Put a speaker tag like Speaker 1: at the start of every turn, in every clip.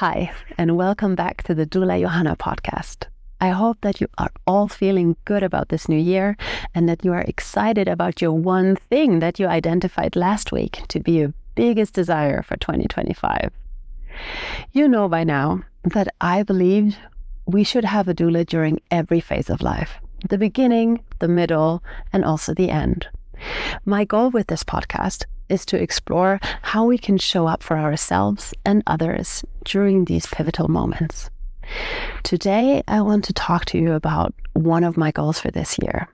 Speaker 1: Hi, and welcome back to the Doula Johanna podcast. I hope that you are all feeling good about this new year and that you are excited about your one thing that you identified last week to be your biggest desire for 2025. You know by now that I believe we should have a doula during every phase of life, the beginning, the middle, and also the end. My goal with this podcast is to explore how we can show up for ourselves and others during these pivotal moments. Today, I want to talk to you about one of my goals for this year,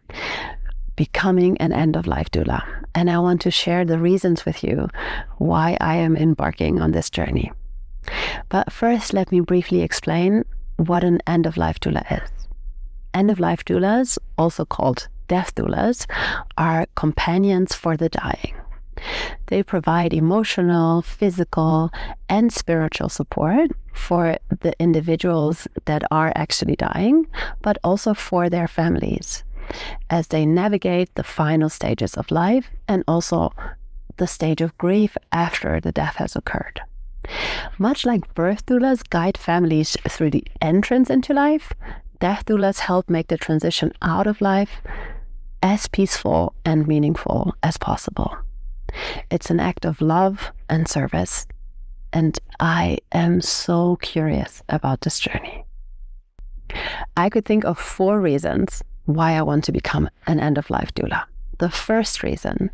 Speaker 1: becoming an End of Life Doula. And I want to share the reasons with you why I am embarking on this journey. But first, let me briefly explain what an End of Life Doula is. End of Life Doulas, also called death doulas, are companions for the dying. They provide emotional, physical, and spiritual support for the individuals that are actually dying, but also for their families as they navigate the final stages of life and also the stage of grief after the death has occurred. Much like birth doulas guide families through the entrance into life, death doulas help make the transition out of life as peaceful and meaningful as possible. It's an act of love and service, and I am so curious about this journey. I could think of 4 reasons why I want to become an end-of-life doula. The first reason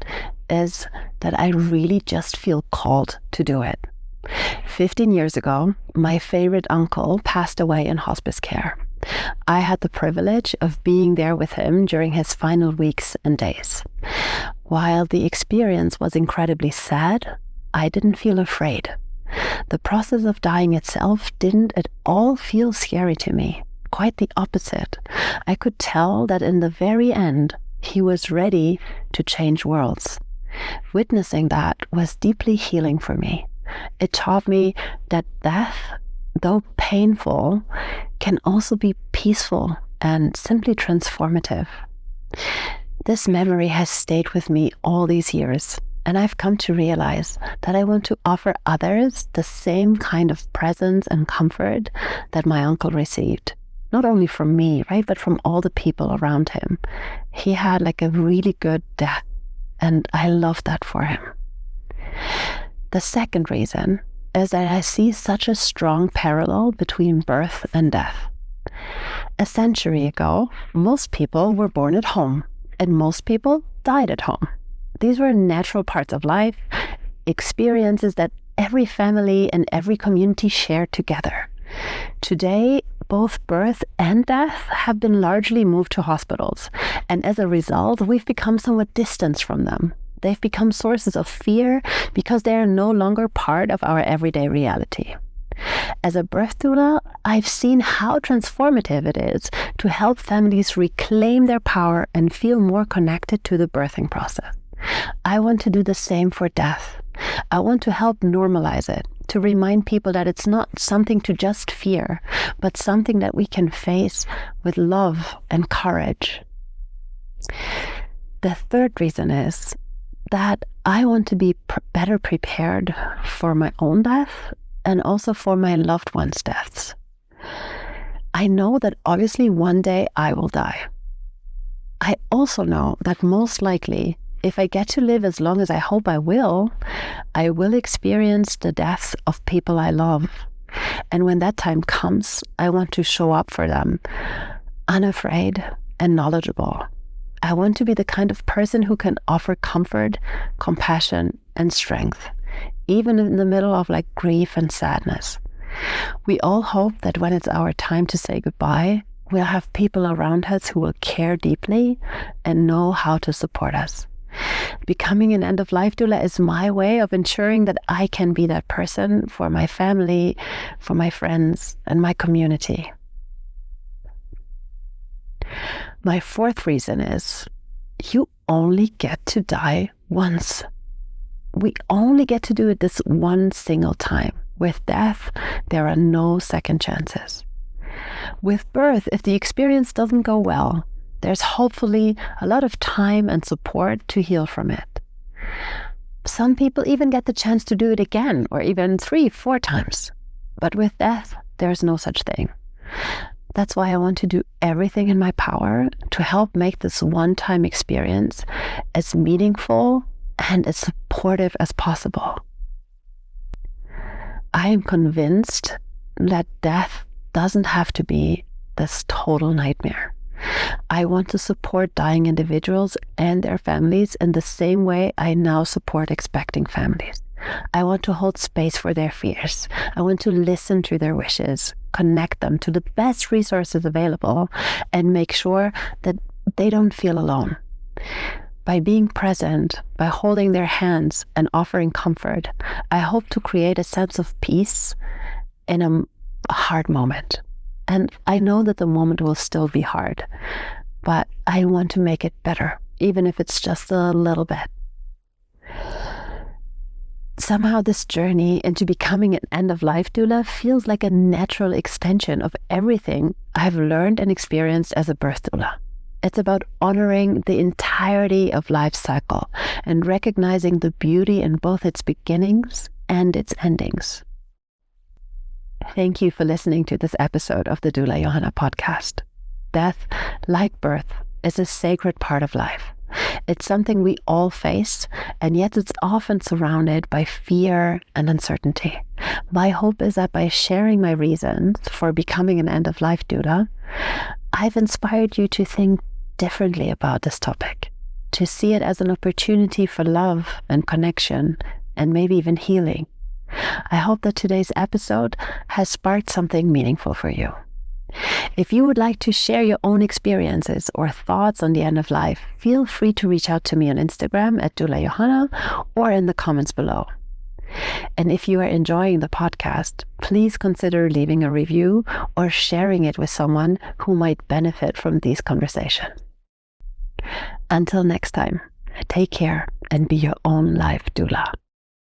Speaker 1: is that I really just feel called to do it. 15 years ago, my favorite uncle passed away in hospice care. I had the privilege of being there with him during his final weeks and days. While the experience was incredibly sad, I didn't feel afraid. The process of dying itself didn't at all feel scary to me. Quite the opposite. I could tell that in the very end, he was ready to change worlds. Witnessing that was deeply healing for me. It taught me that death, though painful, can also be peaceful and simply transformative. This memory has stayed with me all these years, and I've come to realize that I want to offer others the same kind of presence and comfort that my uncle received. Not only from me, right, but from all the people around him. He had like a really good death, and I love that for him. The second reason is that I see such a strong parallel between birth and death. A century ago, most people were born at home, and most people died at home. These were natural parts of life, experiences that every family and every community shared together. Today, both birth and death have been largely moved to hospitals, and as a result, we've become somewhat distanced from them. They've become sources of fear because they are no longer part of our everyday reality. As a birth doula, I've seen how transformative it is to help families reclaim their power and feel more connected to the birthing process. I want to do the same for death. I want to help normalize it, to remind people that it's not something to just fear, but something that we can face with love and courage. The third reason is that I want to be better prepared for my own death and also for my loved ones' deaths. I know that obviously one day I will die. I also know that most likely, if I get to live as long as I hope I will experience the deaths of people I love. And when that time comes, I want to show up for them, unafraid and knowledgeable. I want to be the kind of person who can offer comfort, compassion, and strength, even in the middle of like grief and sadness. We all hope that when it's our time to say goodbye, we'll have people around us who will care deeply and know how to support us. Becoming an end-of-life doula is my way of ensuring that I can be that person for my family, for my friends, and my community. My fourth reason is you only get to die once. We only get to do it this one single time. With death, there are no second chances. With birth, if the experience doesn't go well, there's hopefully a lot of time and support to heal from it. Some people even get the chance to do it again, or even 3-4 times. But with death, there's no such thing. That's why I want to do everything in my power to help make this one-time experience as meaningful and as supportive as possible. I am convinced that death doesn't have to be this total nightmare. I want to support dying individuals and their families in the same way I now support expecting families. I want to hold space for their fears. I want to listen to their wishes, connect them to the best resources available, and make sure that they don't feel alone. By being present, by holding their hands and offering comfort, I hope to create a sense of peace in a hard moment. And I know that the moment will still be hard, but I want to make it better, even if it's just a little bit. Somehow this journey into becoming an end-of-life doula feels like a natural extension of everything I've learned and experienced as a birth doula. It's about honoring the entirety of life's cycle and recognizing the beauty in both its beginnings and its endings. Thank you for listening to this episode of the Doula Johanna podcast. Death, like birth, is a sacred part of life. It's something we all face, and yet it's often surrounded by fear and uncertainty. My hope is that by sharing my reasons for becoming an end-of-life doula, I've inspired you to think differently about this topic, to see it as an opportunity for love and connection, and maybe even healing. I hope that today's episode has sparked something meaningful for you. If you would like to share your own experiences or thoughts on the end of life, feel free to reach out to me on Instagram at Doula Johanna or in the comments below. And if you are enjoying the podcast, please consider leaving a review or sharing it with someone who might benefit from these conversations. Until next time, take care and be your own life doula.